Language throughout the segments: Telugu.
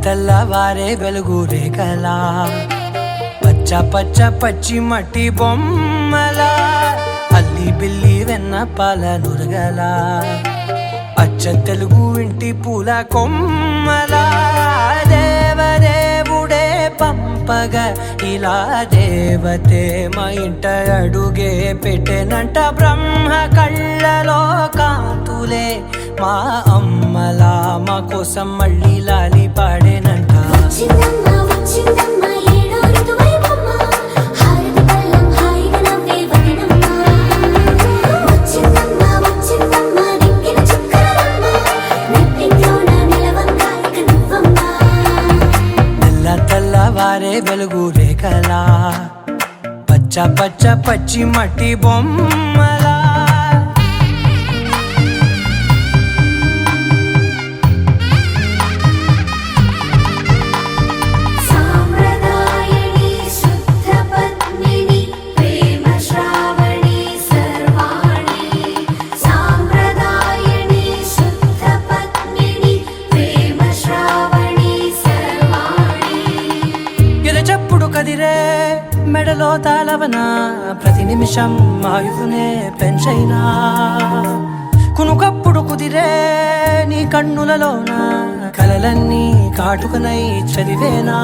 తెల్లవారే వెలుగు రేఖలా పచ్చ పచ్చ పచ్చి మట్టి బొమ్మలా అల్లి బిల్లి వెన్న పాల నురగలా అచ్చ తెలుగు ఇంటి పూల కొమ్మలా దేవదేవుడే పంపగా ఇలా దేవతే మా ఇంట అడుగే పెట్టెనంట బ్రహ్మ కళ్ళలో కాంతులే మా అమ్మలా మా కోసం మళ్ళీ లాలి పాడేనంట తెల్లవారే వెలుగు రేఖలా పచ్చ పచ్చ పచ్చి మట్టి బొమ్మలా కదిరే మెడలో తాళవన ప్రతి నిమిషం ఆయుధునే పెంచైనా కునుకప్పుడు కుదిరే నీ కన్నులలోన కలలన్నీ కాటుకనై చదివేనా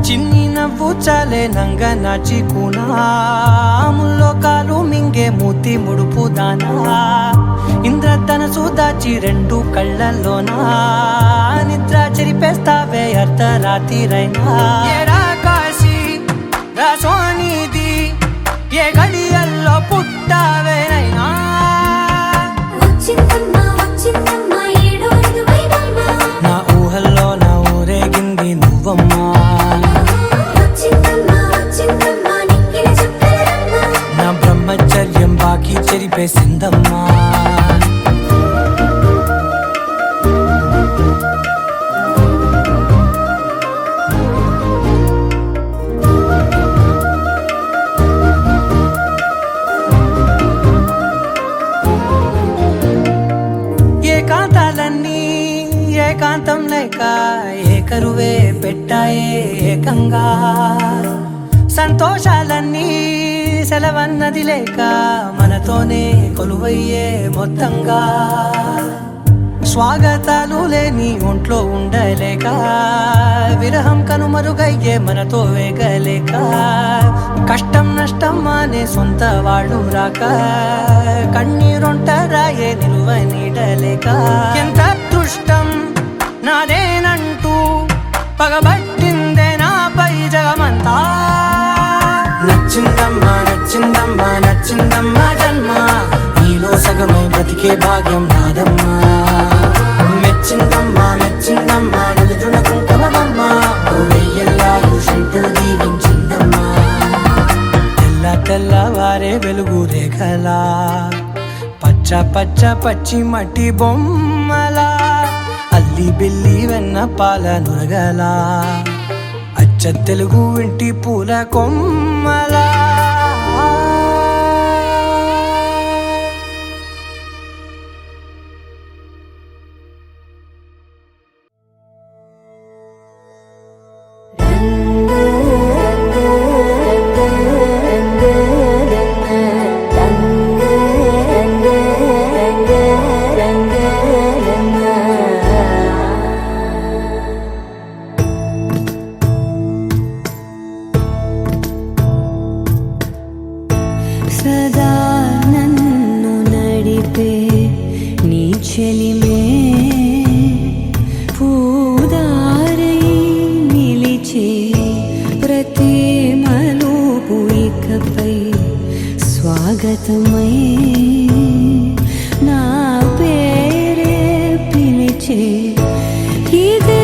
చిన్ని నవ్వు చాలే నంగ నాచి కూనాముల్లో కాలు మింగే మూతి ముడుపు దానా ఇంద్రధనసు దాచి రెండు కళ్ళల్లోనా నిద్ర చెరిపేస్తావే అర్ధరాత్రిరైనా కాశీ రాసోనిది ఏ గడియల్లో పుట్టావేనైనా నా ఊహల్లో నా ఊరేగింది నువ్వమ్మా నా బ్రహ్మచర్యం బాకీ చెరిపేసిందమ్మా ఏకాంతాలన్నీ ఏకాంతం లేక ఏకరువే పెట్టాయే ఏకంగా సంతోషాలన్నీ సెలవన్నది లేక మనతోనే కొలువయ్యే మొత్తంగా స్వాగతాలు లేని ఒంట్లో ఉండలేక విరహం కనుమరుగయ్యే మనతో వేగలేక కష్టం నష్టం అనే సొంత వాడు రాక కన్నీరొంటరాయే నిలువ నీడలేక ఎంత అదృష్టం నాదేనంటూ పగబట్టిందే నాపై జగమంతా నచ్చిందమ్మా నచ్చిందమ్మా నచ్చిందమ్మా జన్మ నీలో సగమై బ్రతికే భాగ్యం నాదమ్మా మెచ్చిందమ్మా మెచ్చిందమ్మా నిలుచున కుంకుమమ్మా వెయ్యల్లాలు శంకులు దీవించిందమ్మా తెల్లవారే వెలుగు రేఖలా పచ్చ పచ్చ పచ్చి మట్టి బొమ్మలా అల్లి బిల్లి వెన్న పాల నురగలా అచ్చ తెలుగు ఇంటి పూల కొమ్మలా సదా నన్ను నడిపే నీ చెలిమే పూదారై నిలిచే ప్రతి మలుపు ఇకపై స్వాగతమై నా పేరే పిలిచే ఇదే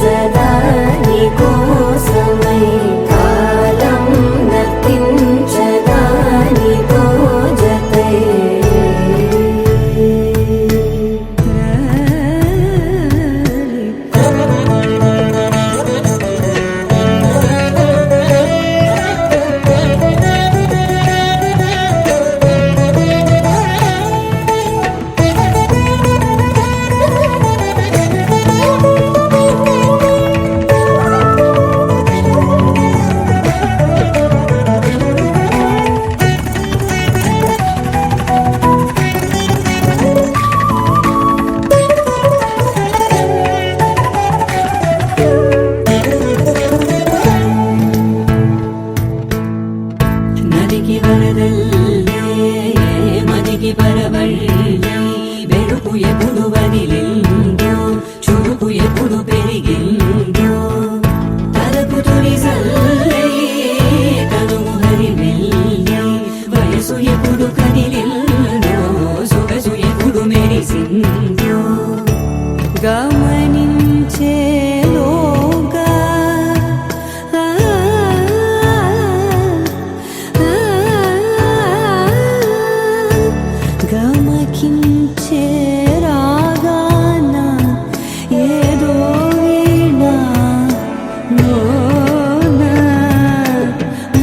జదా ఎప్పుడు వదిలిందో చూపు ఎప్పుడు పెరిగిందో తలపు తొలి సల్లే తనువు హరివెల్లి వయసు ఎప్పుడు కదిలిందో సొగసు ఎప్పుడు మెరిసిందో గమనించేలోగా గమకించే రాగాన ఏదో వీణ లోన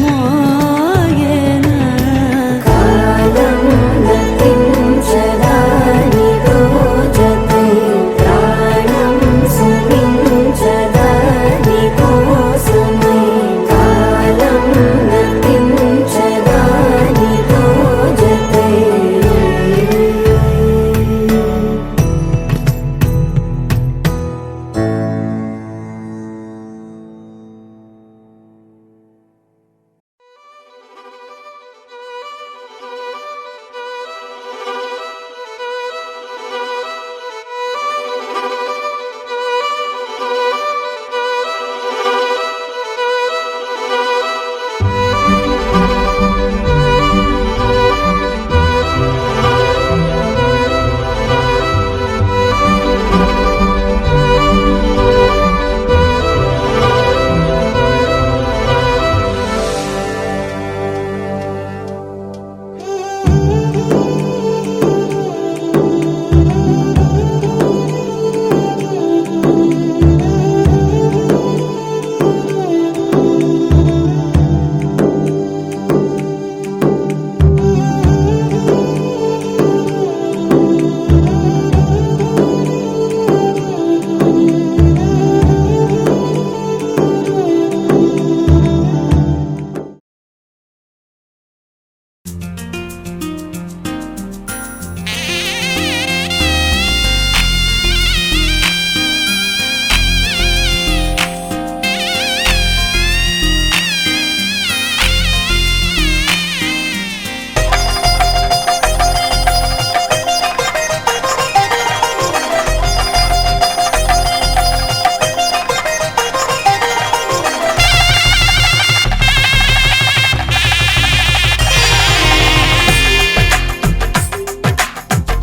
మోయన కాలం గతించదాని రోజతై ప్రాణం సుమించదాని కోసమై కాలం గతించదాని రోజతై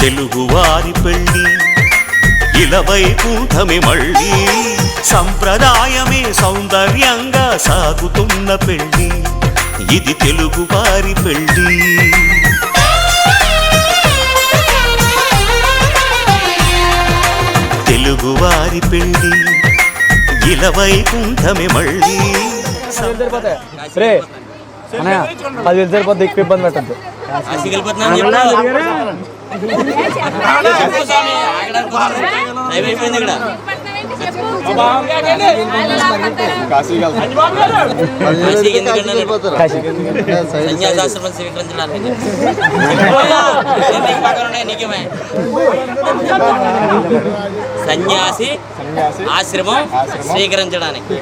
తెలుగువారి పెళ్ళి ఇలవైకుంఠమే మళ్ళీ సంప్రదాయమే సౌందర్యంగా సాగుతున్న పెళ్ళి ఇది తెలుగువారి పెళ్ళి తెలుగువారి పెళ్ళి ఇలవైకుంఠమే మళ్ళీ అది సరిపోతే ఎక్కువ ఇబ్బంది పెట్టద్దు సన్యాసాశ్రమం స్వీకరించడానికి సన్యాసి ఆశ్రమం స్వీకరించడానికి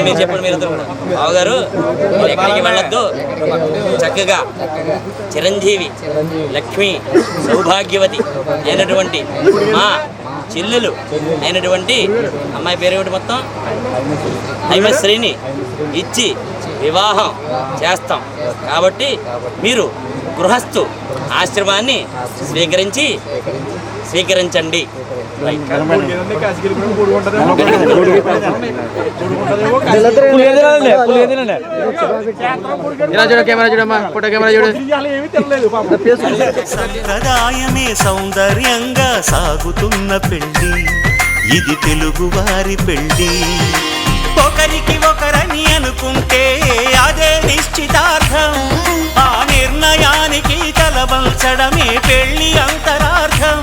మీరు చెప్పండి. మీరు బావగారు ఎక్కడికి వెళ్ళొద్దు, చక్కగా చిరంజీవి లక్ష్మి సౌభాగ్యవతి అయినటువంటి మా చెల్లెలు అయినటువంటి అమ్మాయి పేరు ఏమిటి మొత్తం హైమశ్రీని ఇచ్చి వివాహం చేస్తాం. కాబట్టి మీరు గృహస్థు ఆశ్రమాన్ని స్వీకరించండి. సంప్రదాయమే సౌందర్యంగా సాగుతున్న పెళ్ళి ఇది తెలుగువారి పెళ్ళి. ఒకరికి ఒకరని అనుకుంటే అదే నిశ్చితార్థం. ఆ నిర్ణయానికి తలవంచడమే పెళ్ళి అంతరార్థం.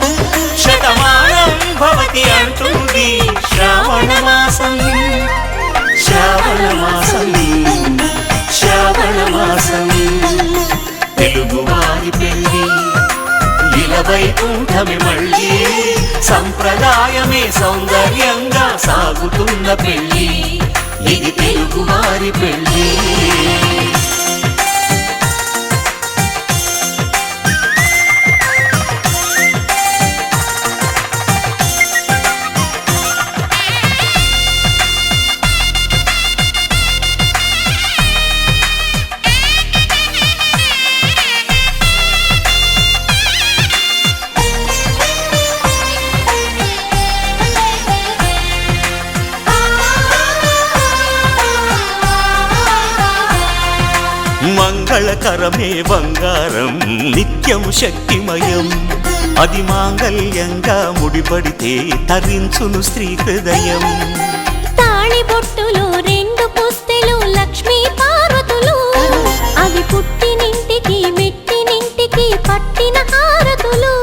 శతమానం భవతి అంటుంది శ్రావణ మాసం, శ్రావణ మాసం, శ్రావణ మాసం. తెలుగువారి పెళ్ళి ఇలవైకుంఠమే మళ్ళీ సంప్రదాయమే సౌందర్యంగా సాగుతున్న పెళ్ళి ఇది తెలుగువారి పెళ్ళి. కరమే బంగారం నిత్యం శక్తిమయం అది మాంగళ్యంగా ముడిపడితే తరించును స్త్రీ హృదయం తాళి బొట్టులు రెండు పుస్తెలు లక్ష్మీ పార్వతులు అవి పుట్టినింటికి మెట్టినింటికి పట్టిన హారతులు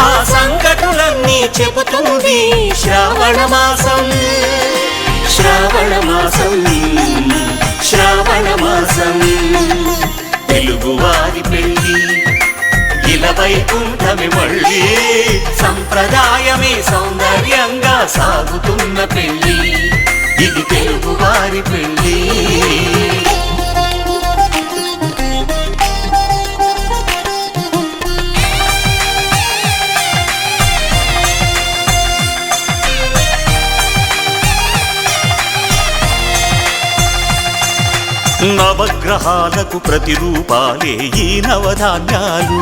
ఆ సంకటులన్నీ చెబుతుంది శ్రావణ మాసం శ్రావణ మాసం శ్రావణ మాసం తెలుగువారి పెళ్ళి ఇలా వైకుంఠమి మళ్ళీ సంప్రదాయమే సౌందర్యంగా సాగుతున్న పెళ్ళి ఇది తెలుగువారి పెళ్ళి నవగ్రహాలకు ప్రతిరూపాలే ఈ నవధాన్యాలు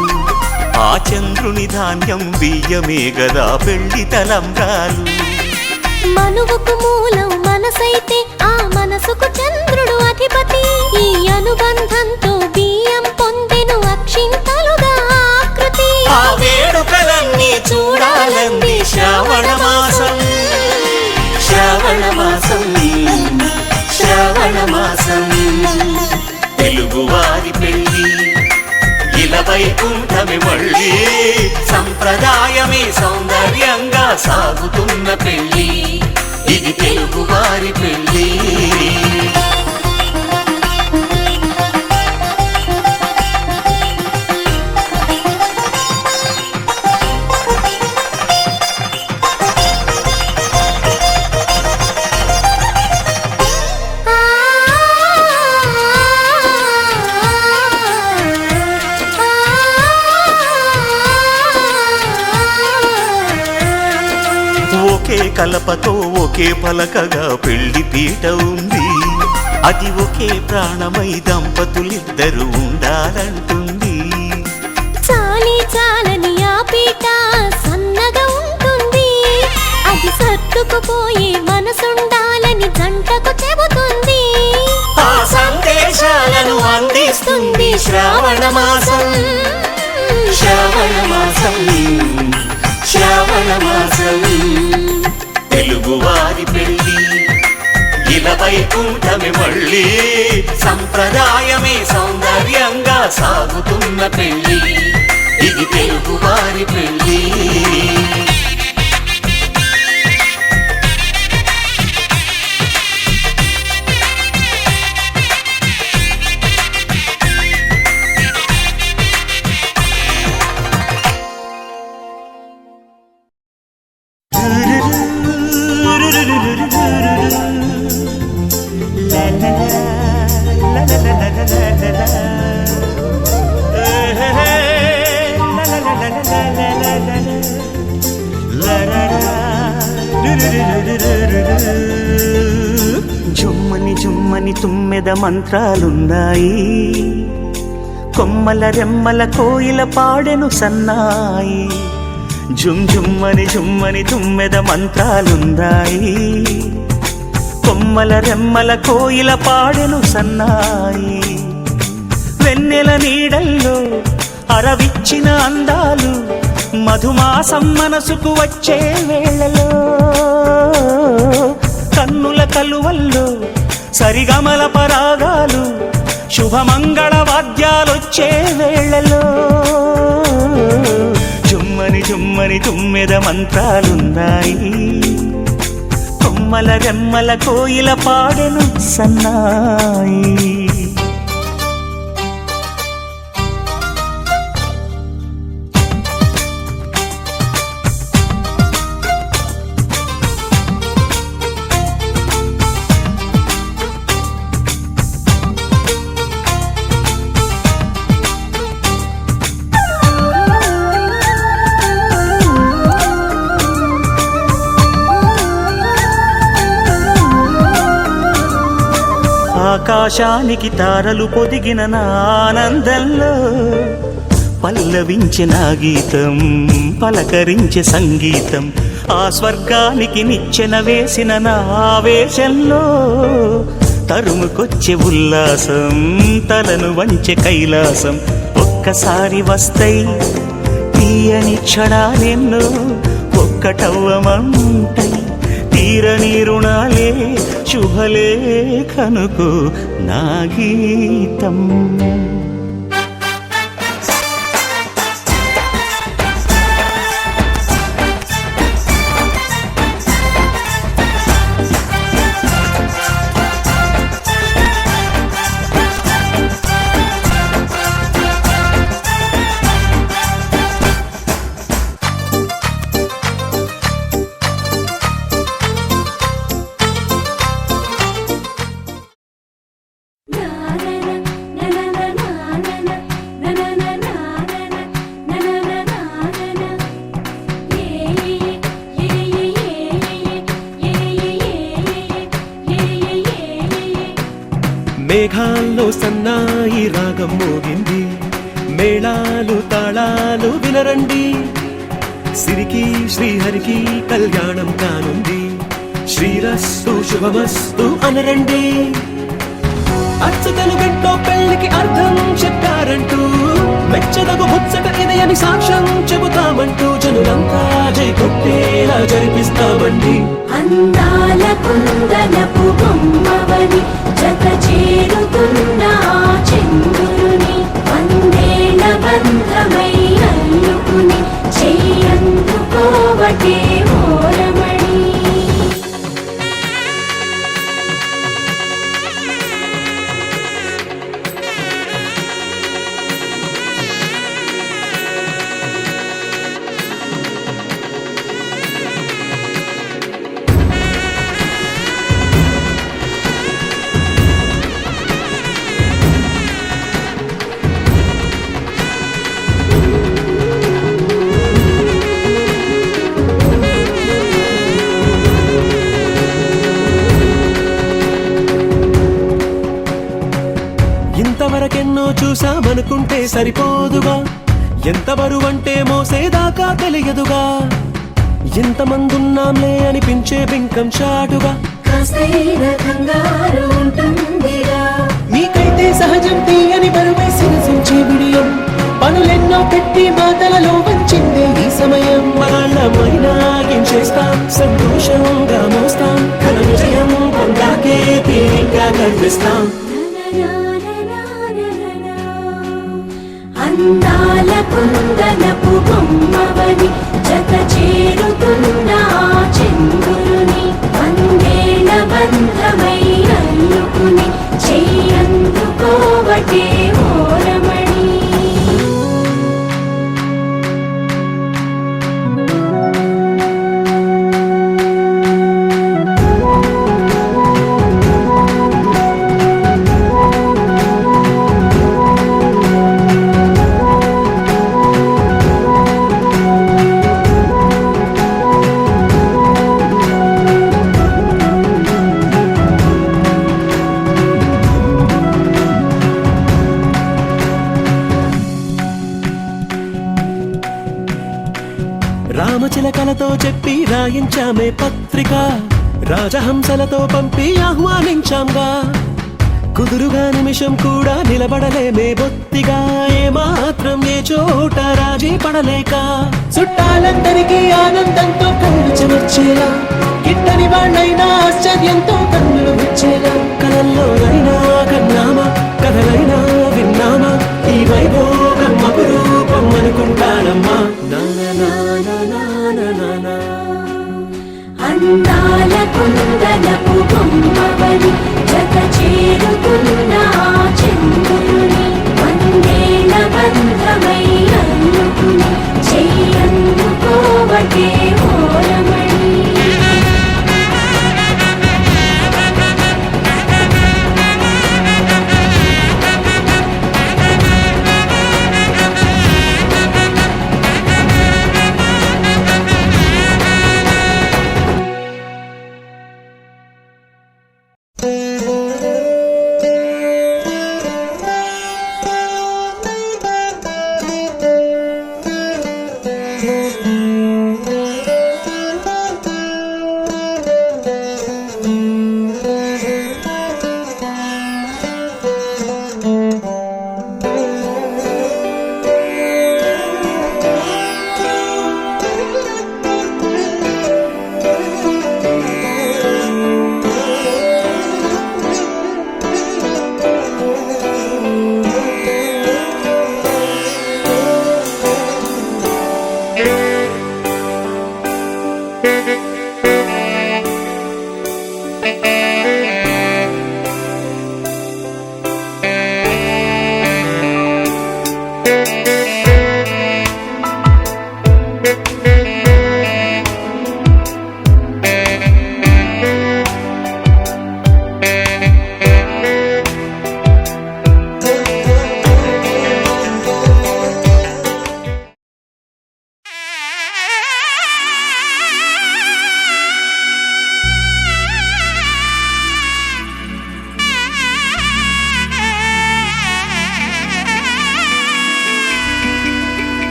ఆ చంద్రుని ధాన్యం బియ్యమే గదా పెళ్లి తలంబ్రాలు మనువుకు మూలం మనసైతే ఆ మనసుకు చంద్రుడు అధిపతి ఈ అనుబంధంతో బియ్యం పొందెను అక్షింతలుగా ఆకృతి ఆ వేడుకలన్నీ చూడాలంది శ్రావణ మాసం శ్రావణ మాసం శ్రావణ మాసం తెలుగువారి పెళ్ళి ఇలా వైకుంఠమి మళ్ళీ సంప్రదాయమే సౌందర్యంగా సాగుతున్న పెళ్ళి ఇది తెలుగువారి పెళ్ళి ఒకే కలపతో ఒకే పలకగా పెళ్లి పీట ఉంది అది ఒకే ప్రాణమై దంపతులిద్దరూ ఉండాలంటుంది చాలి చాలని ఆ పీట సన్నగా ఉంటుంది అది సర్దుకుపోయే మనసుండాలని జంటకు చెబుతుంది ఆ సందేశాలను అందిస్తుంది శ్రావణ మాసం శ్రావణ మాసం శ్రావణ మాసం తెలుగువారి పెళ్ళి ఇలా వైకుంఠమి మళ్ళీ సంప్రదాయమే సౌందర్యంగా సాగుతున్న పెళ్ళి ఇది తెలుగువారి పెళ్ళి జుమ్మని జుమ్మని తుమ్మెద మంత్రాలున్నాయి కొమ్మల రెమ్మల కోయిల పాడెను సన్నాయి జుమ్ జుమ్మని జుమ్మని తుమ్మెద మంత్రాలున్నాయి కొమ్మల రెమ్మల కోయిల పాడెను సన్నాయి వెన్నెల నీడల్లో అరవిచ్చిన అందాలు మధుమాసం మనసుకు వచ్చే వేళలో కన్నుల కలువల్లో సరిగమల పరాగాలు శుభమంగళ వాద్యాలొచ్చే వేళలో జుమ్మని జుమ్మని తుమ్మెద మంత్రాలున్నాయి కొమ్మల రెమ్మల కోయిల పాడెను సన్నాయి ఆకాశానికి తారలు పొదిగిన నా ఆనందంలో పల్లవించే నా గీతం పలకరించే సంగీతం ఆ స్వర్గానికి నిచ్చెన వేసిన నా ఆవేశంలో తరుముకొచ్చే ఉల్లాసం తలను వంచె కైలాసం ఒక్కసారి వస్తై తీయని క్షణాలెన్నో ఒక్కటవ్వమంటై తీరని రుణాలే శుభలేఖనుకు నా గీతం. మేఘాల్లో సన్నాయి రాగం మోగింది, మేళాలు తాళాలు వినరండి, సిరికి శ్రీహరికి కళ్యాణం కానుంది, శ్రీరస్తు శుభమస్తు అనరండి. అచ్చతలు గంటో పెళ్లికి అర్థం చెప్పారంటూ మెచ్చదగు ముచ్చట ఇది అని సాక్ష్యం చెబుతామంటూ జనులంతా జై కొట్టేలా జరిపిస్తామండి. అందాల కుందనపు బొమ్మవని జత చేరుతున్న చంద్రుని వందేళ్ల బంధమై అల్లుకుని చెయ్యందుకోవటే మోరమణి. ఇంతవరకెన్నో చూసామనుకుంటే సరిపోదుగా, ఎంత బరువంటే మోసేదాకా తెలియదుగా, ఎంతమందున్నాంలే అనిపించే బింకం చాటుగా మీకైతే సహజం తీయని బరువే సిరసించే విడియం, పనులెన్నో పెట్టి మాటలలో వంచిందే ఈ సమయం. మనమైనా ఏం చేస్తాం, సంతోషంగా మోస్తాం, ఘన విజయం పొందాకే తీరిగ్గా కనిపిస్తాం. అందాల కుందనపు బొమ్మవని జత చేరుతున్న చంద్రుని వందేళ్ల బంధమై అల్లుకుని చెయ్యందుకోవటే మోరమణి. రామచిలకలతో చెప్పి రాయించామే పత్రిక, రాజహంసలతో పంపి ఆహ్వానించాంగా, కుదురుగా నిమిషం కూడా నిలబడలేమే బొత్తిగా, ఏమాత్రం ఏ చోట రాజీ పడలేక, చుట్టాలందరికీ ఆనందంతో కళ్ళు చెమర్చేలా, గిట్టని వాళ్ళైనా ఆశ్చర్యంతో కన్నులు విచ్చేలా, కలల్లోనైనా కన్నామా కథలైనా విన్నామా, ఈ వైభోగం అపురూపం అనుకుంటానమ్మా. అందాల కుందనపు బొమ్మవని జత చేరుతున్న చంద్రుని వందేళ్ల బంధమై అల్లుకుని చెయ్యందుకోవటే మోరమణి.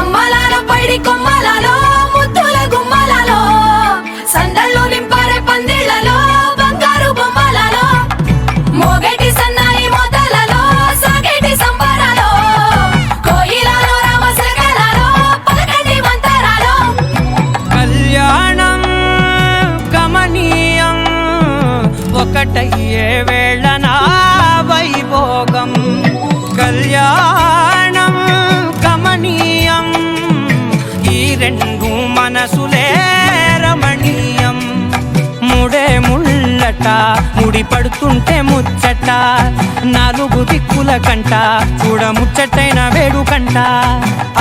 అమ్మలాల పైడి కొమ్మలలో ముద్దుల గుమ్మలలో సందళ్ళు నింపారే పందిళ్లలో బంగారు బొమ్మలలో మోగేటి సన్నాయి మోతలలో సాగేటి సంబరాలో కోయిలలో రామశకలలో పలకటి మంతరాలో కళ్యాణం గమనీయం ఒకటయ్యే వేళ నా వైభోగం కళ్యాణం గమనీయం ఈ రెండు మనసులే రమణీయం ముడే ముళ్ళట ముడి పడుతుంటే ముచ్చట నాలుగు దిక్కుల కంట చూడ ముచ్చటైన వేడుకంట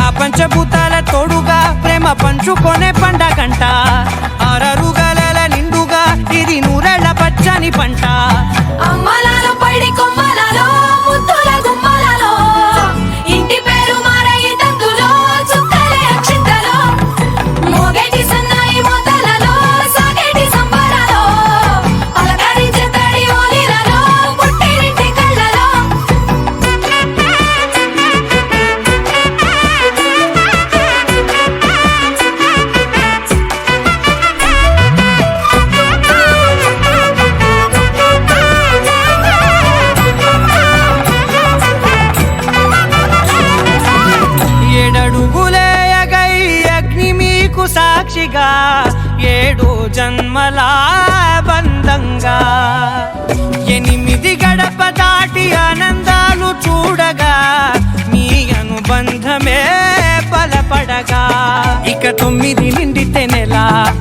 ఆ పంచభూతాల తోడుగా ప్రేమ పంచుకొనే పండగంట ఆరరుగల నిండుగా ఇది నూరెళ్ళ పచ్చని పంట అమ్మలాల పైడి కొమ్మలలో ముద్దుల గుమ్మలలో ఇంటి పేరు మారయి తందులో చుక్కలే అక్షింతలో మోగేటి సన్నాయి మోతలలో సాగేటి సంబరాలో పలకరించే తడి ఓలిలలో పుట్టినింటి కళ్ళలో ఏడడుగులేయగై అగ్ని మీకు సాక్షిగా ఏడు జన్మల బంధంగా 8 గడప దాటి ఆనందాలు చూడగా మీ అనుబంధమే బలపడగా ఇక 9 నిండితే నెల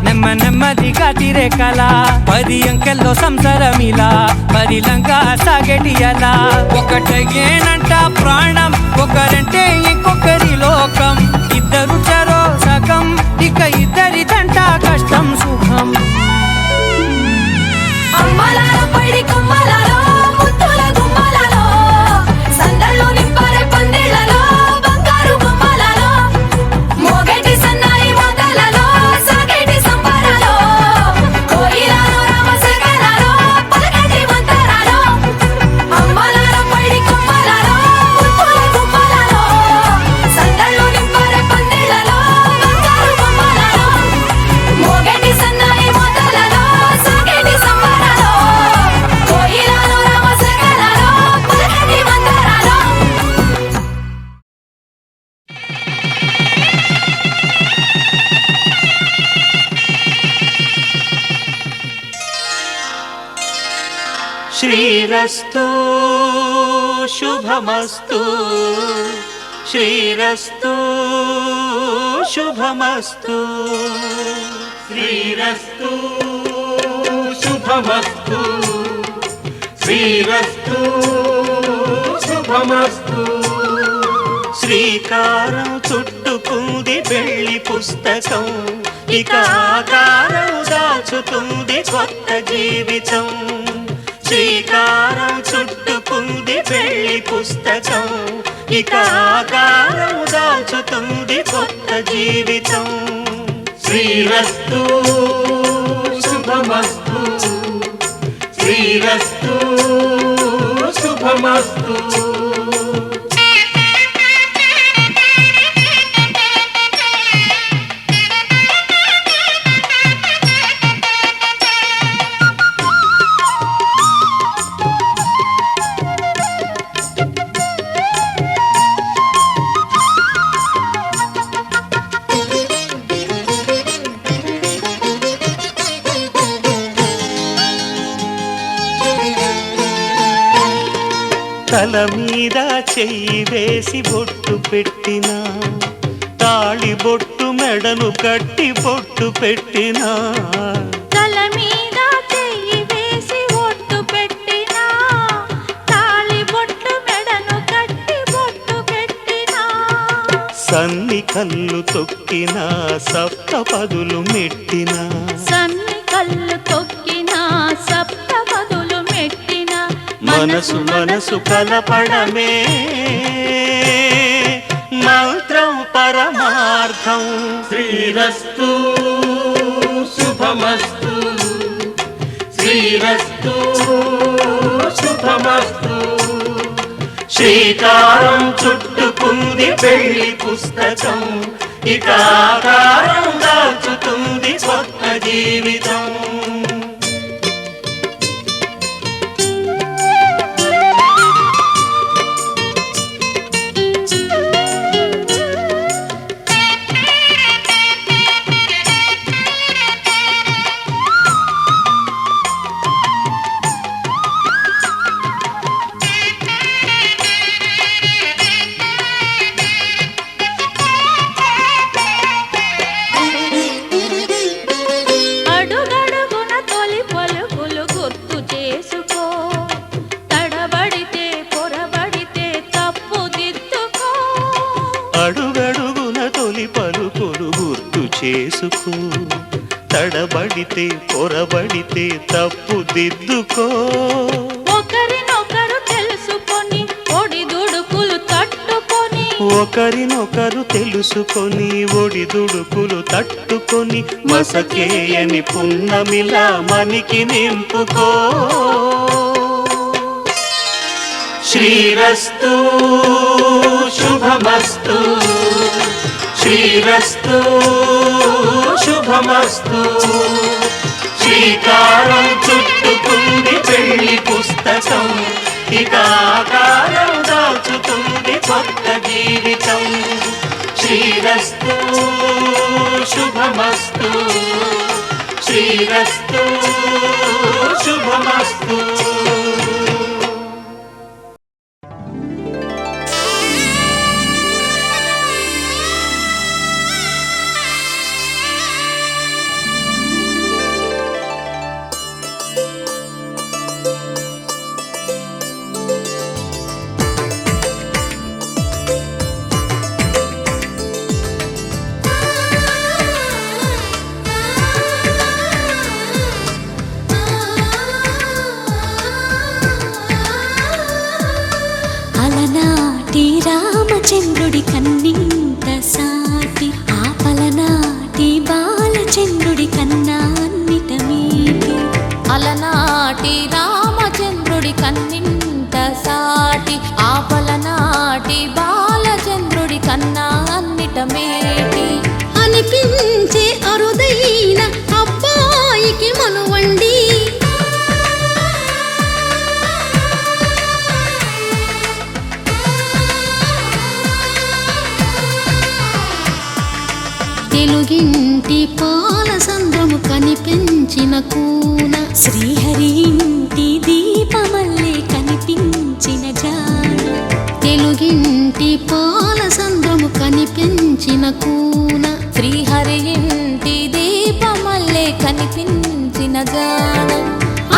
నెమ్మదిగా తిరేకల 10 అంకెల్లో సంసారమిలా పరిలంగా సాగేటియలా ఒకటేనంట ప్రాణం ఒకరంటే ఇంకొకరి లోకం ఇద్దరు చరో సగం ఇక ఇద్దరిదంట కష్టం సుఖం అమ్మలాల పైడి కొమ్మలలో ముద్దుల గుమ్మలలో సందళ్ళు నింపారే పందిళ్లలో బంగారు బొమ్మలలో మోగేటి సన్నాయి మోతలలో సాగేటి సంబరాలో కోయిలలో రామశకలలో పలకటి మంతరాలో అమ్మలాల పైడి కొమ్మలలో ముద్దుల గుమ్మలలో సందళ్ళు నింపారే పందిళ్లలో బంగారు బొమ్మలలో మోగేటి సన్నాయి మోతలలో సాగేటి సంబరాలో కోయిలలో రామశకలలో పలకటి మంతరాలో శ్రీరస్తు శుభమస్తు శ్రీరస్తు శుభమస్తు శ్రీరస్తు శుభమస్తు శ్రీరస్తు శుభమస్తు శ్రీకారం చుట్టుకుంది పెళ్లి పుస్తకం ఇక ఆకారం దాచుతుంది కొత్త జీవితం శ్రీకారం చుట్టుకుంది పెళ్లి పుస్తకం ఇక ఆకారం దాచుతుంది కొత్త జీవితం శ్రీరస్తు శుభమస్తు శ్రీరస్తు శుభమస్తు తల మీద చెయ్యి వేసి బొట్టు పెట్టినా తాళి బొట్టు మెడను కట్టి బొట్టు పెట్టినా తల మీద చెయ్యి వేసి ఒట్టు పెట్టినా తాళి బొట్టు మెడను కట్టి బొట్టు పెట్టినా సన్ని కళ్ళు తొక్కినా సప్తపదులు మెట్టినా సన్ని కళ్ళు తొక్కినా సప్తపదులు మెట్టినా మనసు మనసు కలపడమే మంత్రం పరమార్థం శ్రీరస్తు శుభమస్తు శ్రీరస్తు శుభమస్తు శ్రీకారం చుట్టుకుంది పెళ్లి పుస్తకం, ఇక ఆకారం దాచుతుంది కొత్త జీవితం. అడుగడుగున తొలి పలుకులు గుర్తు చేసుకో, తడబడితే పొరబడితే తప్పు దిద్దుకో. ఒకరినొకరు తెలుసుకొని ఒడిదుడుకులు తట్టుకొని, ఒకరినొకరు తెలుసుకొని ఒడిదుడుకులు తట్టుకొని, మసకేయని పున్నమిలా మనికి నింపుకో. శ్రీరస్తు శుభమస్తు, శ్రీరస్తు శుభమస్తు. శ్రీకారం చుట్టుకుంది పెళ్లి పుస్తకం, ఇక ఆకారం దాచుతుంది కొత్త జీవితం. శ్రీరస్తు శుభమస్తు, శ్రీరస్తు శుభమస్తు. రామచంద్రుడి కన్నింత సాటి, ఆపలనాటి బాలచంద్రుడి కన్నా అన్నిట మీటి. అలనాటి రామచంద్రుడి కన్నింత సాటి, ఆపలనాటి బాలచంద్రుడి కన్నా అన్నిట మేటి. అనిపించే అరుదైన అబ్బాయికి మనువండి, తెలుగింటి పాల సంద్రము కనిపించిన కూన, శ్రీహరి ఇంటి దీపమల్లే కనిపించిన జాడ. తెలుగింటి పాల సంద్రము కనిపించిన కూన, శ్రీహరి ఇంటి దీపమల్లే కనిపించిన జాడ.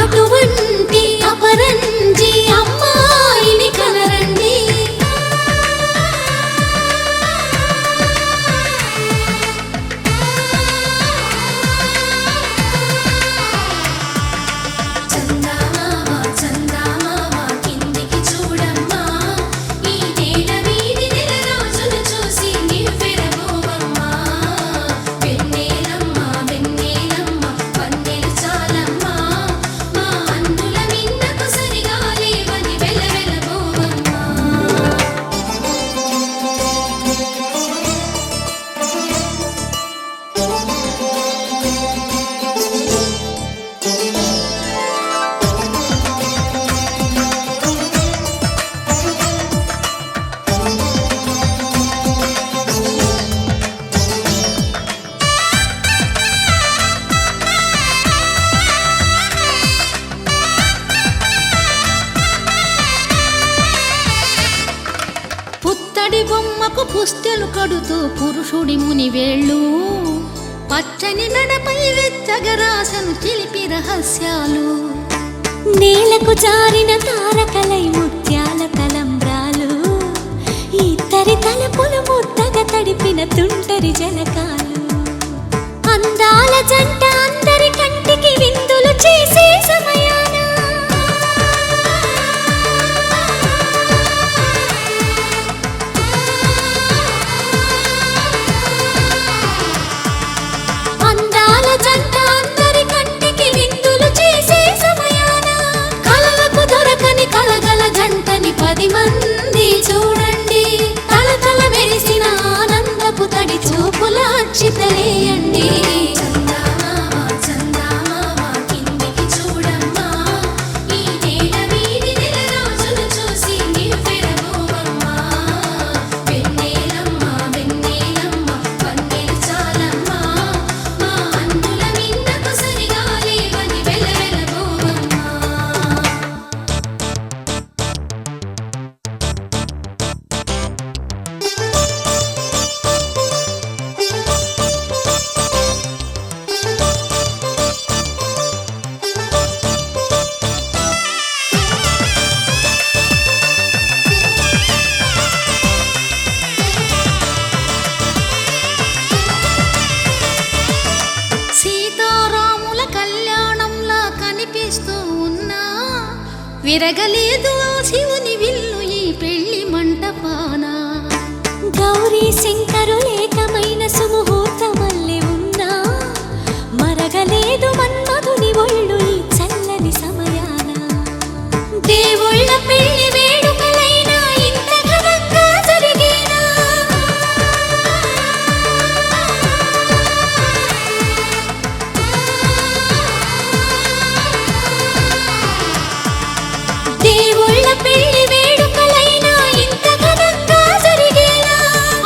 అటువంటి అపరంజి అమ్మాయిని కనరండి, బొమ్మకు పుస్తెలు కడుతూ పురుషుడి ముని వేళ్ళు, పచ్చని మెడపై వెచ్చగరాసను చిలిపి రహస్యాలు. నేలకు జారిన తారకలై ముత్యాల తలంబ్రాలు, ఇద్దరి తలపులు ముద్దగా తడిపిన తుంటరి జలకాలు. అందాల జంట అందరి కంటికి విందులు చేసే సమయాన, కలలకు దొరకని కలగల జంటని 10 మంది చూపుల అక్షితలేయండి. సీతారాముల కళ్యాణంలా కనిపిస్తూ ఉన్నా విరగలేదు ఆ శివుని విల్లు ఈ పెళ్లి మంటపాన. గౌరీ శంకరు ఏకమైన సుముహూర్తమల్లె ఉన్నా మరగలేదు మన్మధుని ఒళ్ళు ఈ చల్లని సమయాన. దేవుళ్ళ పెళ్లి వేడుకలైనా ఇంత ఘనంగా జరిగేనా? దేవుళ్ళ పెళ్లి వేడుకలైనా ఇంత ఘనంగా జరిగేనా?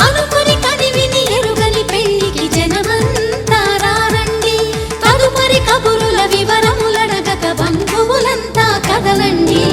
అనుకుని కదివిని ఎరుగని పెళ్లికి జనమంతా రారండి. తదుపరి కబురుల వివరములడగక బంధువులంతా కదలండి.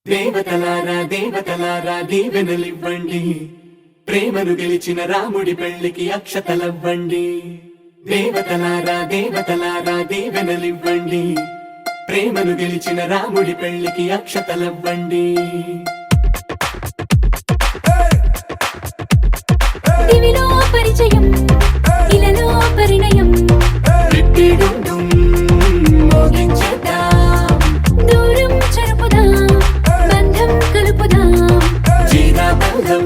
దేవతలారా దేవతలారా దీవెనలివ్వండి, ప్రేమను గెలిచిన రాముడి పెళ్లికి అక్షతలవ్వండి. దేవతలారా దేవతలారా దీవెనలివ్వండి, ప్రేమను గెలిచిన రాముడి పెళ్లికి అక్షతలవ్వండి. దివిలో పరిచయం ఇలలో పరిణయం మోగించేద్దాం, దూరం చెరుపుదాం బంధం కలుపుదాం జీరాబంధం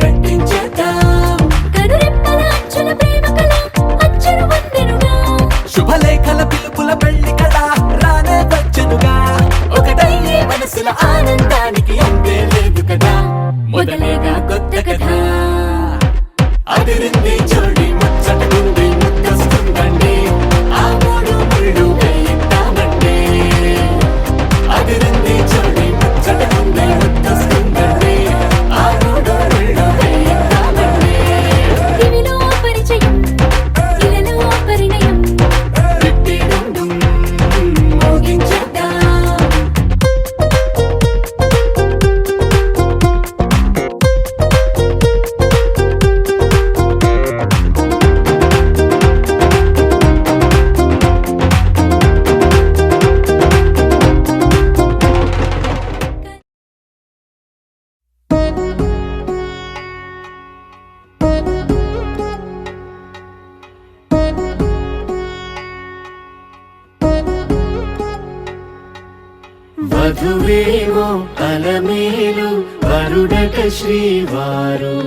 కట్టించేద్దాం. కనురెప్పల అచ్చుల ప్రేమ కళ అచ్చులు వందెనుగా శుభలేఖల పిలుపుల పెళ్లి కళ రానే వచ్చనుగా. ఒకటయ్యే మనసుల ఆనందానికి అంతే లేదు కదా, మొదలేగా కొత్త కథ. అదిరింది జోడి ముచ్చటకుంది ముద్దొస్తుందండి, ఆ మూడు ముళ్ళు వేయిద్దామండి. అదిరింది జోడి ముచ్చటకుంది ముద్దొస్తుందండి, ఆ మూడు ముళ్ళు వేయిద్దామండి. దివిలో పరిచయం ఇలలో పరిణయం రిట్టిడుండుం మోగించేద్దాం. వధువేవో అలమేలు వరుడట శ్రీవారు,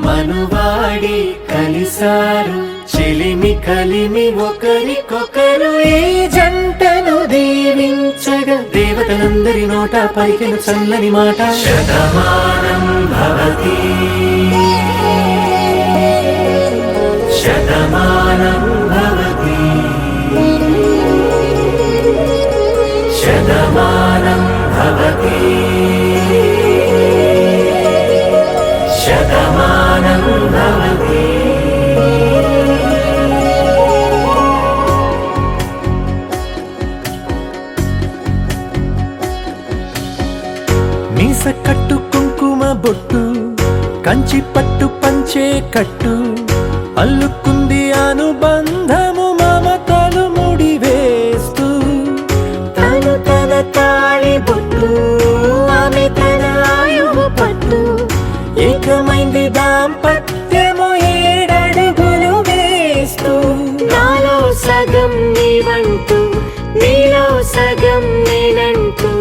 మనువాడి కలిసారు చెలిమి కలిమి ఒకరికొకరు. ఈ జంటను దీవించగా దేవతలందరి నోట పలికిన చల్లని మాట. శతమానం భవతి శతమానం భవతి శతమానం భవతి శతమానం భవతి. మీస కట్టు కుంకుమ బొట్టు కంచి పట్టు పంచే కట్టు అల్లుకుంది అనుబంధము మమతలు ముడివేస్తూ. తను తన తాళి బొట్టు ఆమె తన ఆయువు పట్టు, ఏకమైంది దాంపత్యము 7 అడుగులు వేస్తూ. నాలో సగం నీవంటూ నీలో సగం నేనంటూ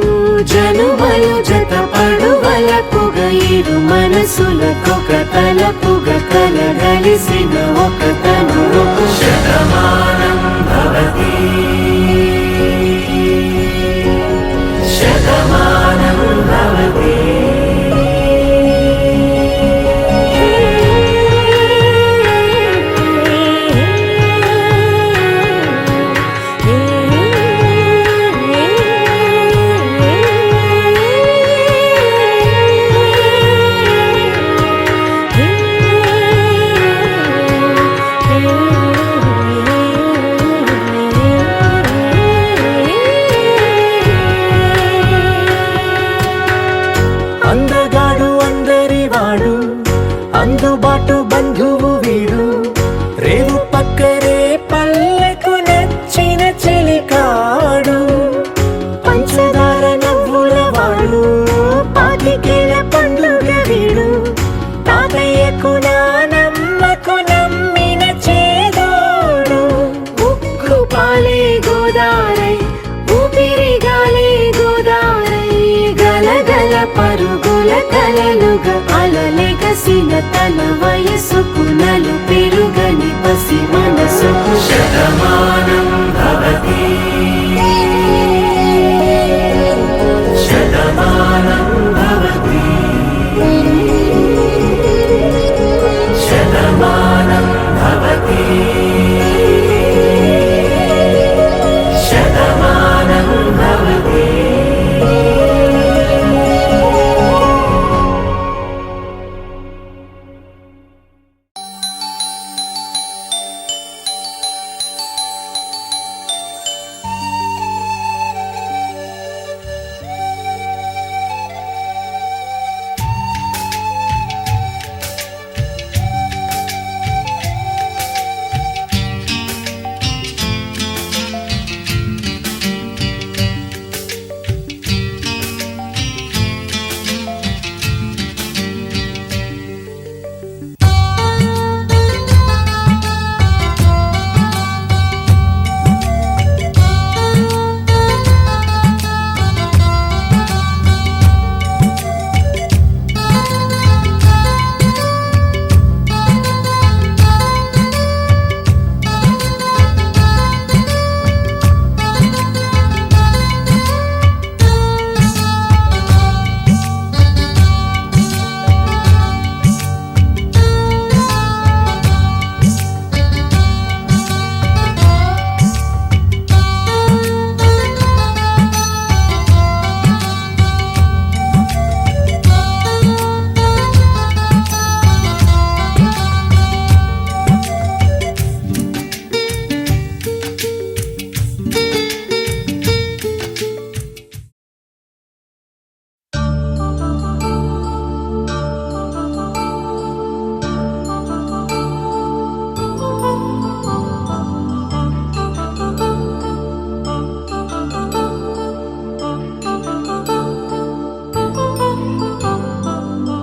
జనుమలు జత పడువలపుగ ఇరు మనసులకొక తలపుగ కలగలిసిన ఒక తను శతమానం భవతి శతమానం భవతి అందగాడు అందరివాడు అందుబాటు బంధువు వీడు రేవు పక్కరే పల్లెకు నచ్చిన చెలికాడు పంచదార నవ్వుల వాడు పాతికేల పండుగ వీడు తాతయ్యకు నానమ్మకు నమ్మిన చేదోడు ఉక్కు పాలే గోదారై ఊపిరిగాలే గోదారై గలగల పరుగుల కలలుగా అలలెగసిన తన వయసుకు నలు పెరుగని పసి మనసుకు శతమానం భవతి శతమానం భవతి శతమానం భవతి శతమానం భవతి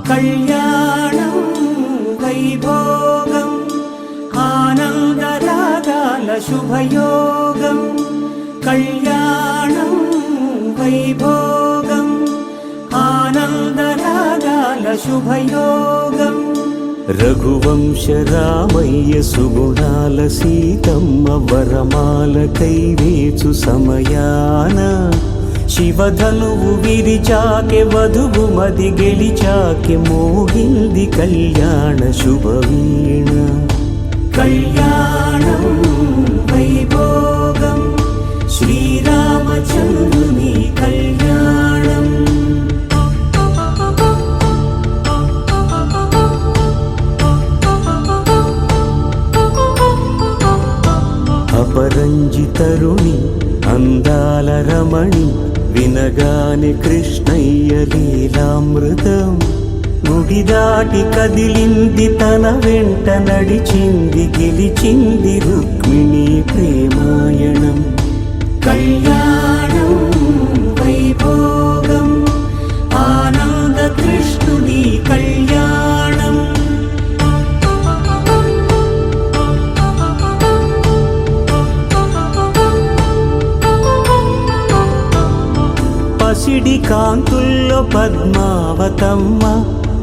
కళ్యాణం వైభోగం ఆనందరాగాల శుభయోగం కళ్యాణం వైభోగం ఆనందరాగాల శుభయోగం రఘువంశ రామయ్య సుగుణాల సీతమ్మ వరమాల కైవేచు సమయాన శివధనువు విరిచాకె వధువు మది గెలిచాకె మోగింది కళ్యాణ శుభవీణ కళ్యాణం వైభోగం శ్రీరామచంద్రుని కళ్యాణం అపరంజి తరుణి అందాల రమణి వినగానే కృష్ణయ్య లీలామృతం గుడి దాటి కదిలింది తన వెంట నడిచింది గెలిచింది రుక్మిణి ప్రేమాయణం కళ్యాణం వైభోగం ఆనంద కృష్ణుని కళ్యాణం పసిడి కాంతుల్లో పద్మావతమ్మ,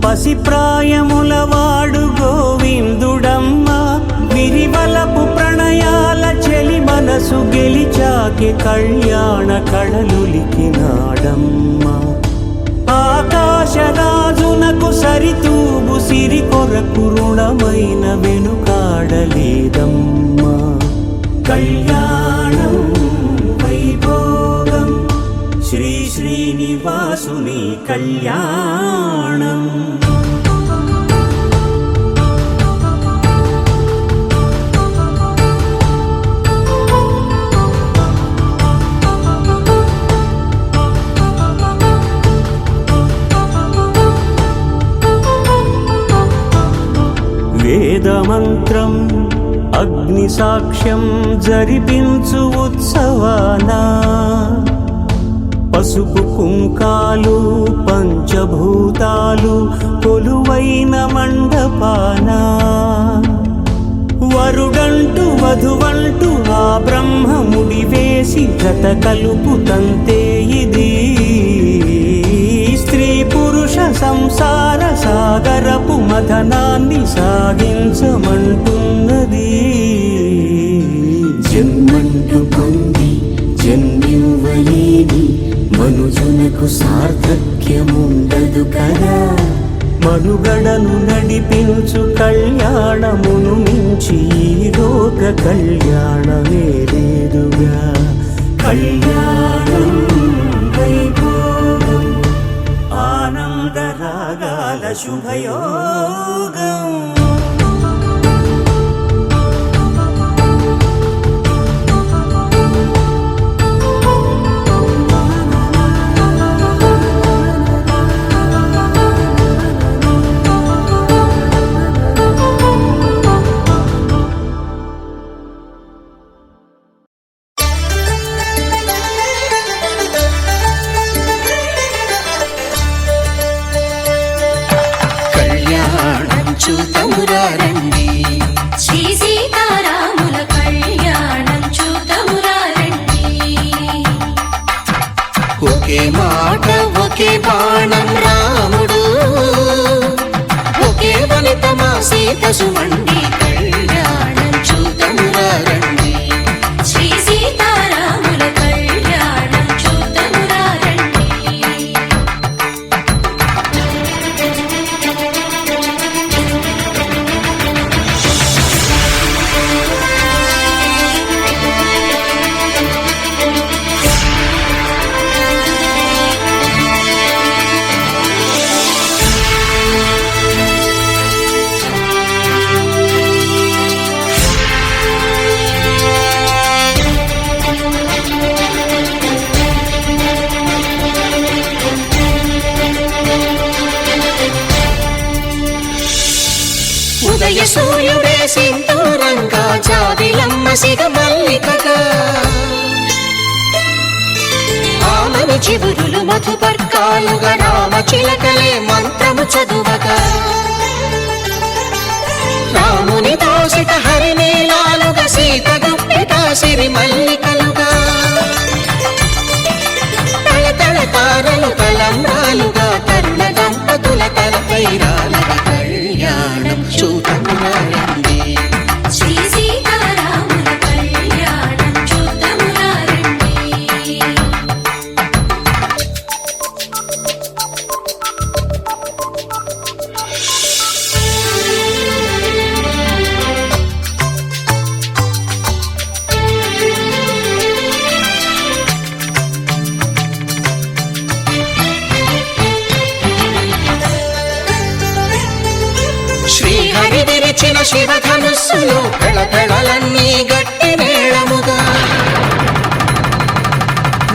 పసిప్రాయముల వాడు గోవిందుడమ్మ, విరివలపు ప్రణయాల చెలి మనసు గెలిచాకే కళ్యాణ కళలులికినాడమ్మ. ఆకాశరాజునకు సరితూబు సిరి కొరకు రుణమైన వెనుకాడలేదమ్మా. కళ్యాణం వైభోగం శ్రీ శ్రీనివాసుని కళ్యాణం. వేదమంత్రం అగ్ని సాక్ష్యం జరిపించు ఉత్సవానా, పసుపు కుంకాలు పంచభూతాలు కొలువైన మండపానా, వరుడంటూ వధువంటూ ఆ బ్రహ్మముడి వేసి జత కలుపుతంతే ఇది. స్త్రీ పురుష సంసార సాగరపు మథనాన్ని సాగించమంటున్నది. జన్మంటూ పొంది జన్మివ్వలేని మనుజునకు సార్థక్యముండదు కదా. మనుగడను నడిపించు కళ్యాణమును మించి ఈ లోక కళ్యాణమే లేదుగా. కళ్యాణం వైభోగం ఆనందరాగాల శుభయోగం. చూతమురారండి శ్రీ సీతారాముల కళ్యాణం చూతమురారండి. ఒకే మాట ఒకే బాణం రాముడు, ఒకే వనిత మా సీత సుమండి కళ్యాణం చూతమురారండి. శ్రీ సీతారాముల కళ్యాణం చూతమురారండి. ఉదయ సూర్యుడే సింధూరంగా జాబిలమ్మ సిగ మల్లికగా, ఆమని చివురులు మధుపర్కాలుగా రామ చిలకలే మంత్రము చదువగా, రాముని దోసిట హరినీలాలుగా సీత గుప్పిట సిరి మల్లికలుగా, తళతళ తారలు తలంబ్రాలుగా తరుణ దంపతుల తలపై రాలగా కళ్యాణం చూతమురారండి. శ్రీ సీతారాముల కళ్యాణం చూతమురారండి. శ్రీహరి విరిచిన శివధనుస్సులు కళకళలన్నీ గట్టి మేళముగా,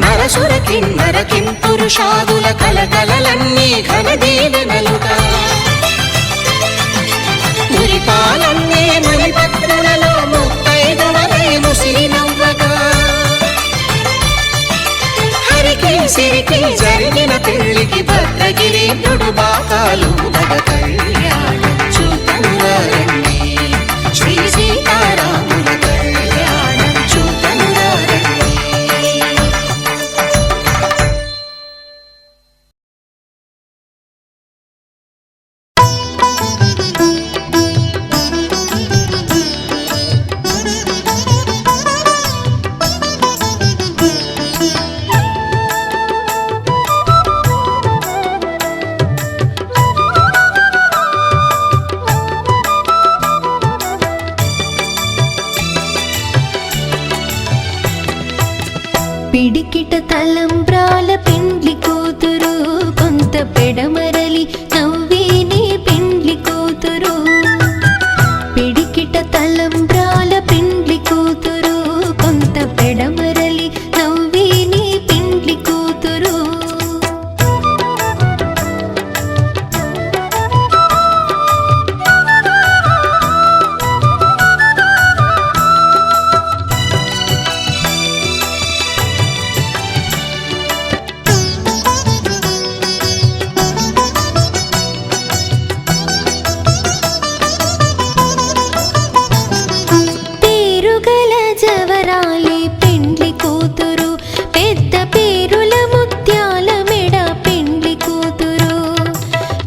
నరసుర కిన్నర కింపురుషాదుల కలకలలన్నీ ఘన దీవెనలుగా, మురిపాలన్నీ మణిపత్రులలో ముత్తైదువలే ముసిరి నవ్వగా, హరికి సిరికి జరిగిన పెళ్లికి భద్రగిరీంద్రుడు బాకాలు కళ్యాణం చూతమురారండి. శ్రీ సీతారాముల కళ్యాణం చూతమురారండి. పిడికిట తలంబ్రాల పెండ్లి కూతురు కొంత పెడమరలి నవ్వేనే పెండ్లి కూతురు పిడికిట తలంబ్రాల పెండ్లి కూతురు కొంత పెడమరలి నవ్వేనే పెండ్లి కూతురు పేరుగల జవరాలి పెండ్లి కూతురు పెద్ద పేరుల ముత్యాల మెడ పెండ్లి కూతురు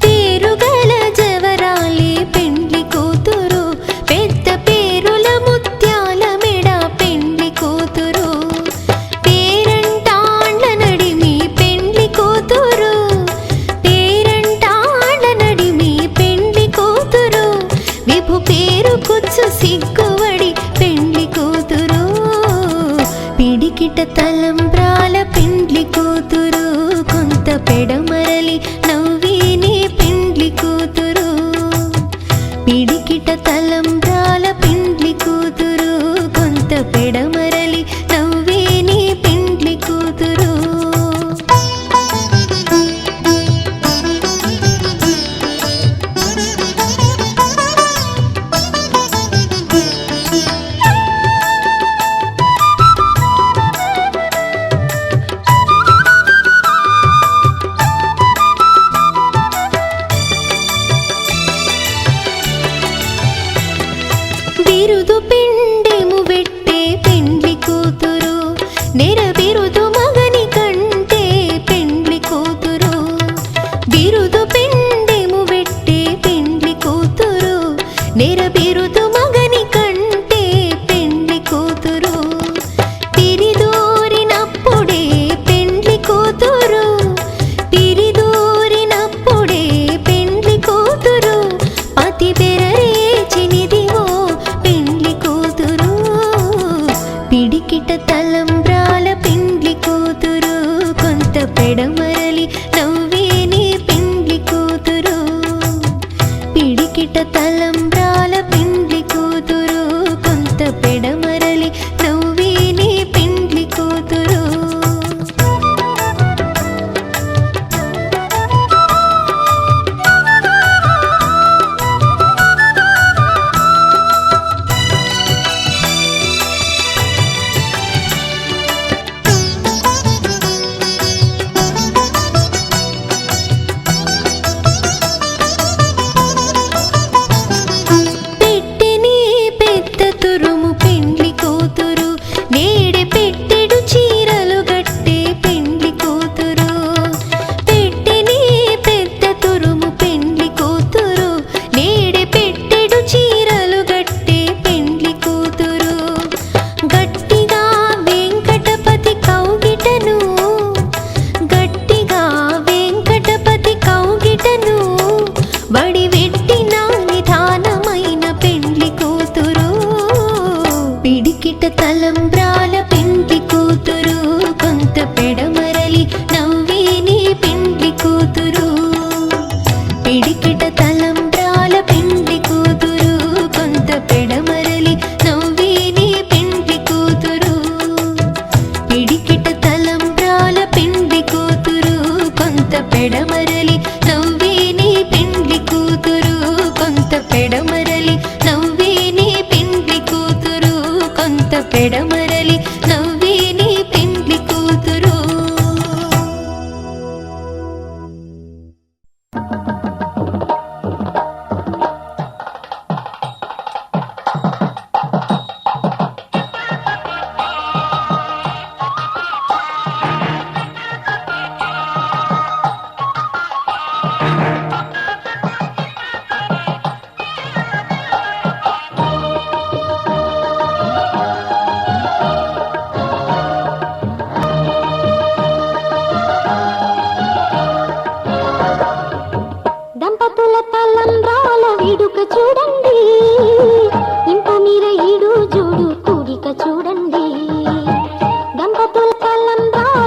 పేరుగల జవరాలి పెండ్లి కూతురు పెద్ద పేరుల ముత్యాల మెడ పెండ్లి కూతురు పేరంటాండ్ల నడిమి పెండ్లి కూతురు పేరంటాండ్ల నడిమి పెండ్లి కూతురు విభు పేరు కుచ్చు సిగ్గువడి పెండ్లి కూతురు పిడికిట తలంబ్రాల పెండ్లి కూతురు కొంత పెడమరలి నవ్వేనే పెండ్లి కూతురు పిడికిట తలంబ్రాల పెండ్లి కూతురు కొంత పెడమరలి నవ్వేనే పెండ్లి కూతురు బిరుదు పిండెము వెట్టే పెండ్లి కూతురు నెర బిరుదు మగని కంటే పెండ్లి కూతురు బిరుదు పిండెము వెట్టే పెండ్లి కూతురు నెర బిరుదు మగని కంటే పెండ్లి కూతురు పిరిదూరినప్పుడే పెండ్లి కూతురు పిరిదూరినప్పుడే పెండ్లి కూతురు పతి బెరరేచినిదివో పెండ్లి కూతురు పిడికిట తలంబ్రాల పెండ్లి కూతురు కొంత పెడమరలి నవ్వేనే పెండ్లి కూతురు పిడికిట తలంబ్రాల పెండ్లి కూతురు కొంత పెడమరలి నవ్వేనే పెండ్లి కూతురు పెట్టెనే పెద్ద తురుము పెండ్లి కూతురు నేడే పెట్టెడు చీరలు గట్టే పెండ్లి కూతురు పెట్టెనే పెద్ద తురుము పెండ్లి కూతురు నేడే పెట్టెడు చీరలు గట్టే పెండ్లి కూతురు గట్టిగా వెంకటపతి కౌగిటను గట్టిగా వెంకటపతి కౌగిటను బడి వెట్టిన నిధానమైన పెండ్లి కూతురు పిడికిట తలంబ్రాల పెండ్లి కూతురు కొంత పెడమరలి నవ్వేనే పెండ్లి కూతురు పిడికిట తలంబ్రాల పెండ్లి కూతురు కొంత పెడమరలి నవ్వేనే పెండ్లి కూతురు పిడికిట తలంబ్రాల పెండ్లి కూతురు కొంత పెడమరలి నవ్వేనే పెండ్లి కూతురు కొంత పెడమరలి నవ్వేనే పెండ్లి కూతురు కొంత పెడమరలి నవ్వేనే పెండ్లి కూతురు దంపతుల తలంబ్రాల వేడుక చూడండి, ఇంప మీర ఈడు జోడు కూడిక చూడండి. దంపతుల తలంబ్రాల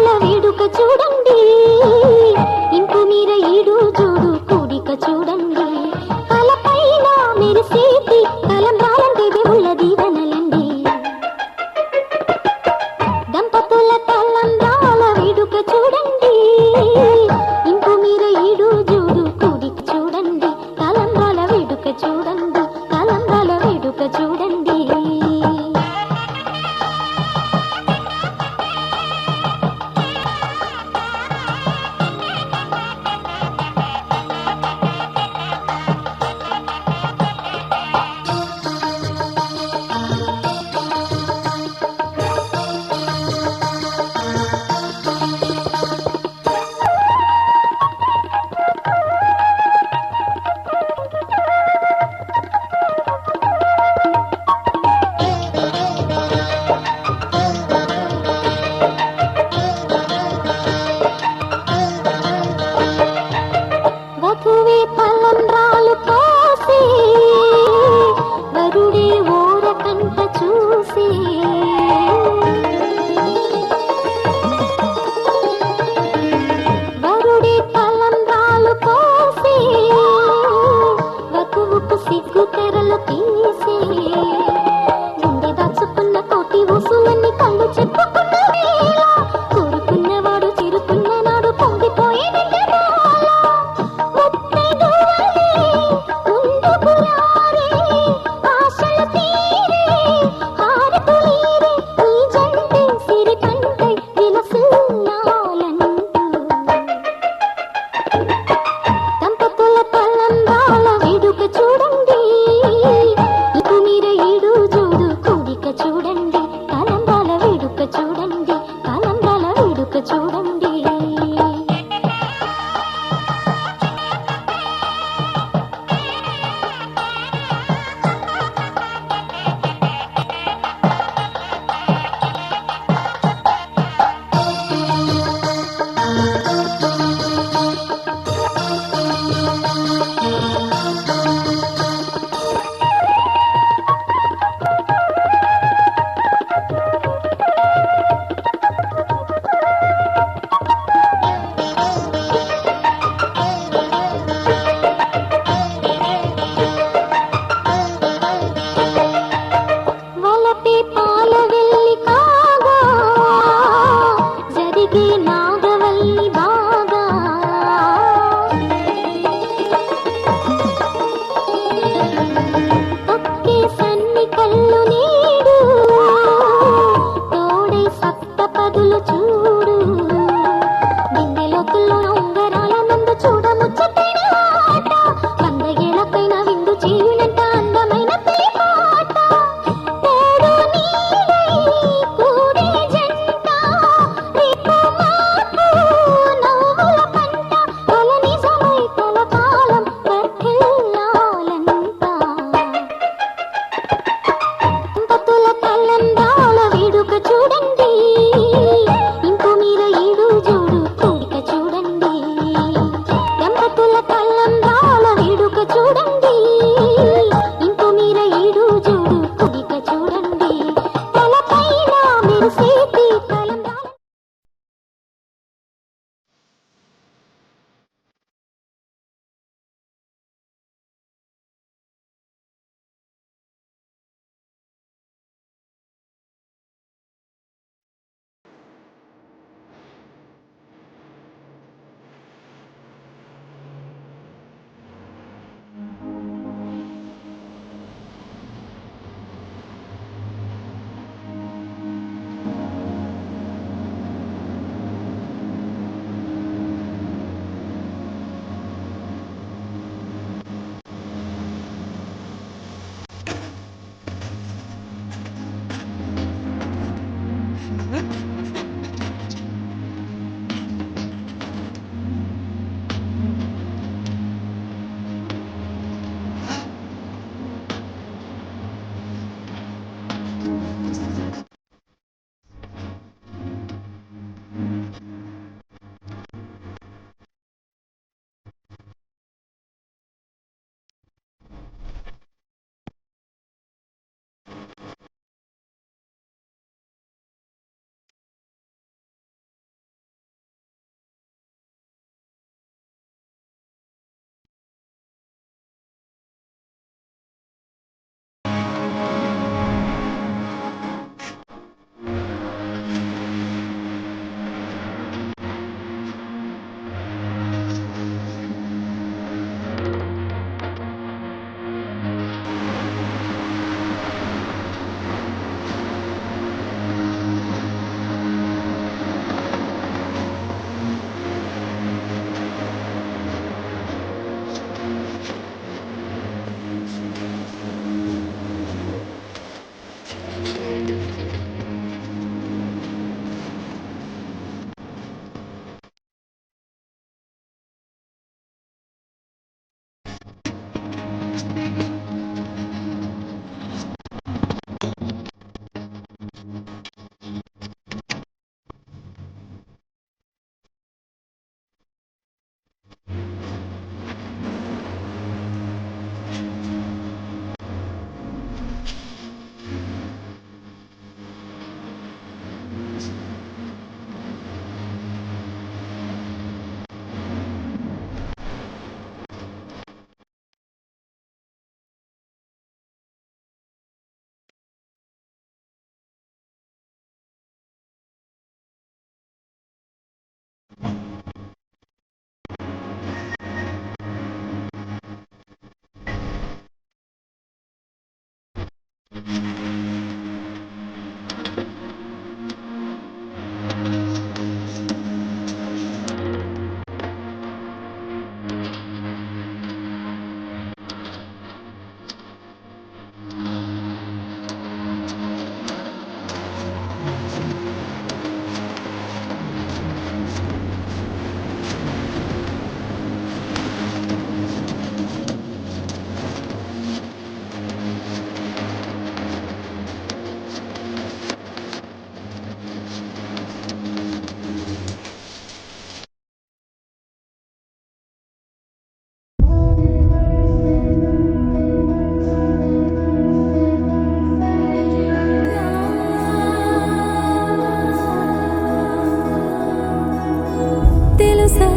తెలుసా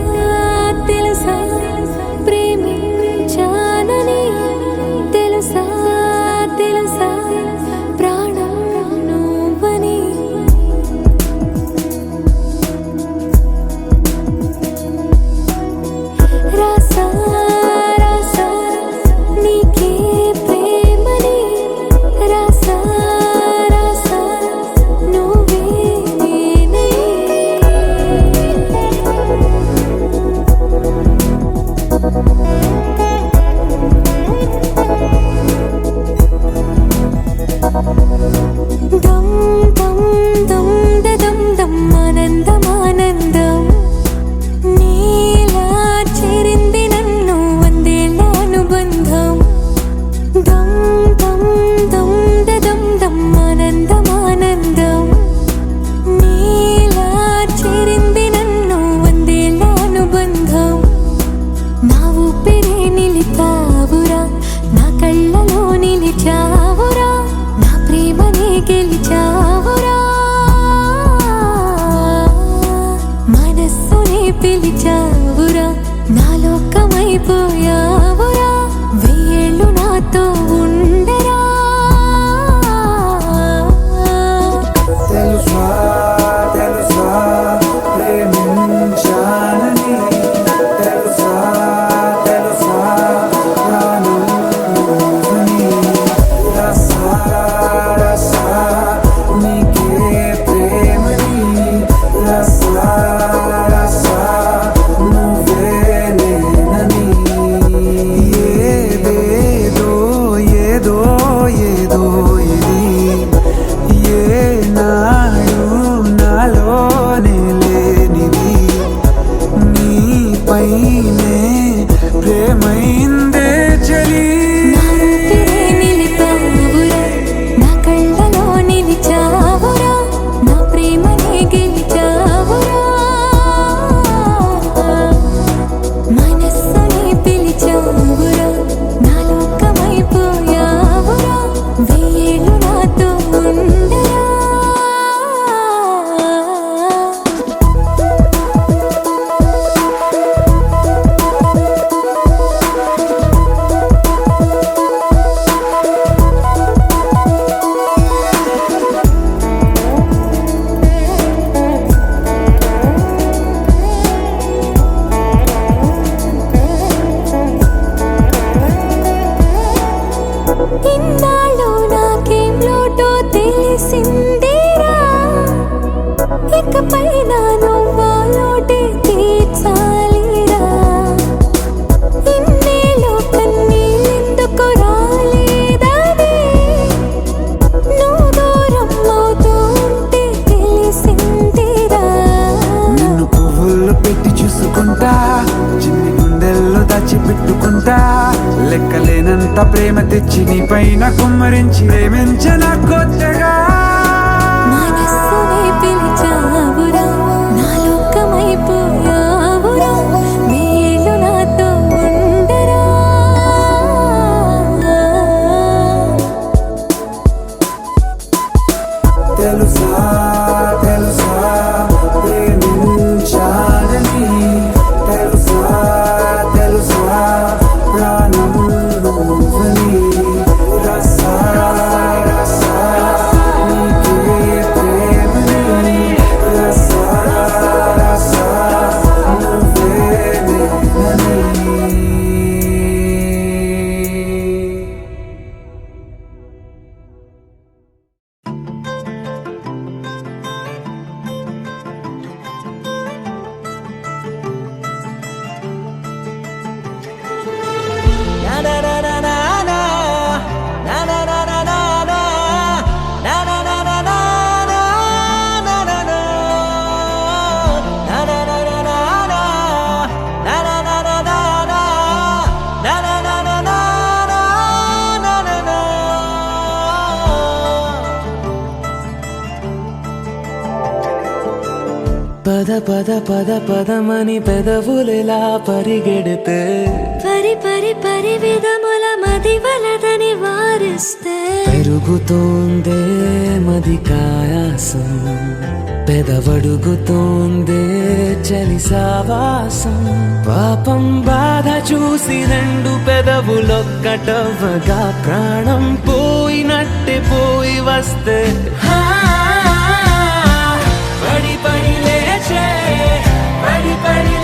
తెలుసా ప్రేమించానని తెలుసా తెలుసా ప్రాణం నువ్వని రాసా రాసా నీకే ప్రేమని రాసా రాసా నువ్వే నేనై దం దం దం దం దం ఆనందం ఆనందం నీలా చేరింది నన్ను వందేళ్ళ అనుబంధం దం దం దం దం దం ఆనందం ఆనందం నీలా చేరింది నన్ను వందేళ్ళ అనుబంధం నా ఊపిరే నిలిపావురా నా కళ్ళలో నిలిచావురా నా ప్రేమనే గెలిచావురా మనస్సునే పిలిచావురా నా లోకమైపోయావురా వెయ్యేళ్ళు నాతో ఉండరా తెలుసా తెలుసా ప్రేమించానని తెలుసా తెలుసా ప్రాణం నువ్వని రసా రసా నీకే ప్రేమని రసా రసా నువ్వే నేనని ఏదేదో ఏదో ఏదో ఇది ఏనాడు నాలోనే లేనిది నీపైనే ప్రేమైందే చలి నా ఊపిరే నిలిపావురా నా కళ్ళలో నిలిచావురా నా ప్రేమనే గెలిచావురా మనస్సునే పిలిచావురా నా లోకమైపోయావురా వెయ్యేళ్ళు నాతో ఉండరా ఇన్నాళ్ళు నాకేం లోటో తెలిసిందిరా ఇకపై నా నువ్వా లోటే తీర్చాలిరా ఇన్నేళ్ళు కన్నీళ్ళెందుకు రాలేదని నువ్వు దూరం అవుతూ ఉంటే తెలిసిందిరా నిన్ను పువ్వుల్లో పెట్టి చూసుకుంటా చిన్ని గుండెల్లో దాచిపెట్టుకుంటా లెక్కలేనంత ప్రేమ తెచ్చి నీ పైన కుమ్మరించి ప్రేమించిన కొత్తగా మనస్సునే పిలిచావురా నా లోకమైపోయావురా వెయ్యేళ్ళు నాతో ఉండరా తెలుసా తెలుసా ప్రేమించానని తెలుసా తెలుసా ప్రాణం నువ్వని రసా రసా పద పద పద పదమని పెదవులెలా పరిగెడితే పరి పరి పరి విధముల మది వలదని వారిస్తే పెరుగుతోందే మది కాయాసం పెదవడుగుతోందే చలి సావాసం పాపం బాధ చూసి రెండు పెదవులొక్కటవ్వగా ప్రాణం పోయినట్టే పోయి వస్తే పడి పడి లేచే పడి పడి